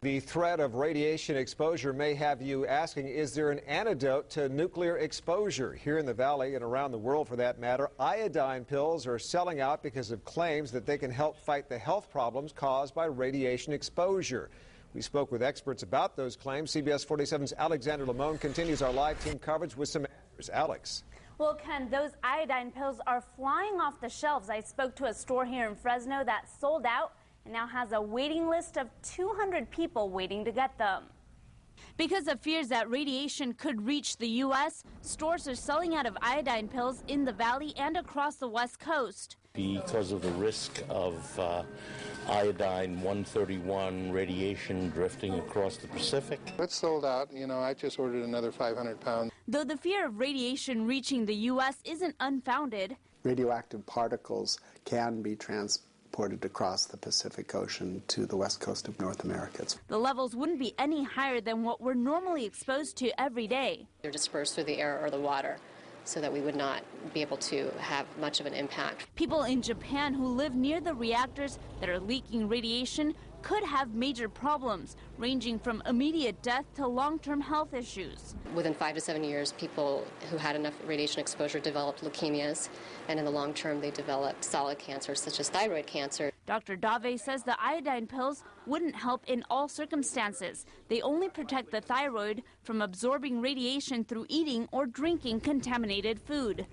The threat of radiation exposure may have you asking, is there an antidote to nuclear exposure? Here in the Valley and around the world for that matter, iodine pills are selling out because of claims that they can help fight the health problems caused by radiation exposure. We spoke with experts about those claims. CBS 47's Alexander Limon continues our live team coverage with some answers. Alex. Well, Ken, those iodine pills are flying off the shelves. I spoke to a store here in Fresno that sold out and now has a waiting list of 200 people waiting to get them. Because of fears that radiation could reach the U.S., stores are selling out of iodine pills in the Valley and across the West Coast. Because of the risk of iodine 131 radiation drifting across the Pacific. It's sold out. You know, I just ordered another 500 pounds. Though the fear of radiation reaching the U.S. isn't unfounded. Radioactive particles can be transported across the Pacific Ocean to the west coast of North America. The levels wouldn't be any higher than what we're normally exposed to every day. They're dispersed through the air or the water, so that we would not be able to have much of an impact. People in Japan who live near the reactors that are leaking radiation could have major problems, ranging from immediate death to long-term health issues. Within 5 to 7 years, people who had enough radiation exposure developed leukemias, and in the long term, they developed solid cancers such as thyroid cancer. Dr. Dave says the iodine pills wouldn't help in all circumstances. They only protect the thyroid from absorbing radiation through eating or drinking contaminated food.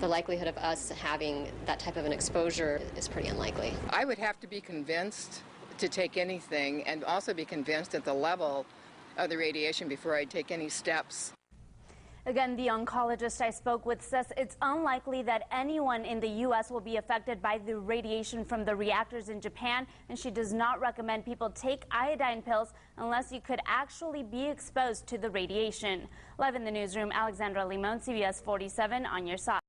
The likelihood of us having that type of an exposure is pretty unlikely. I would have to be convinced to take anything and also be convinced at the level of the radiation before I take any steps. Again, the oncologist I spoke with says it's unlikely that anyone in the U.S. will be affected by the radiation from the reactors in Japan, and she does not recommend people take iodine pills unless you could actually be exposed to the radiation. Live in the newsroom, Alexandra Limon, CBS 47 on your side.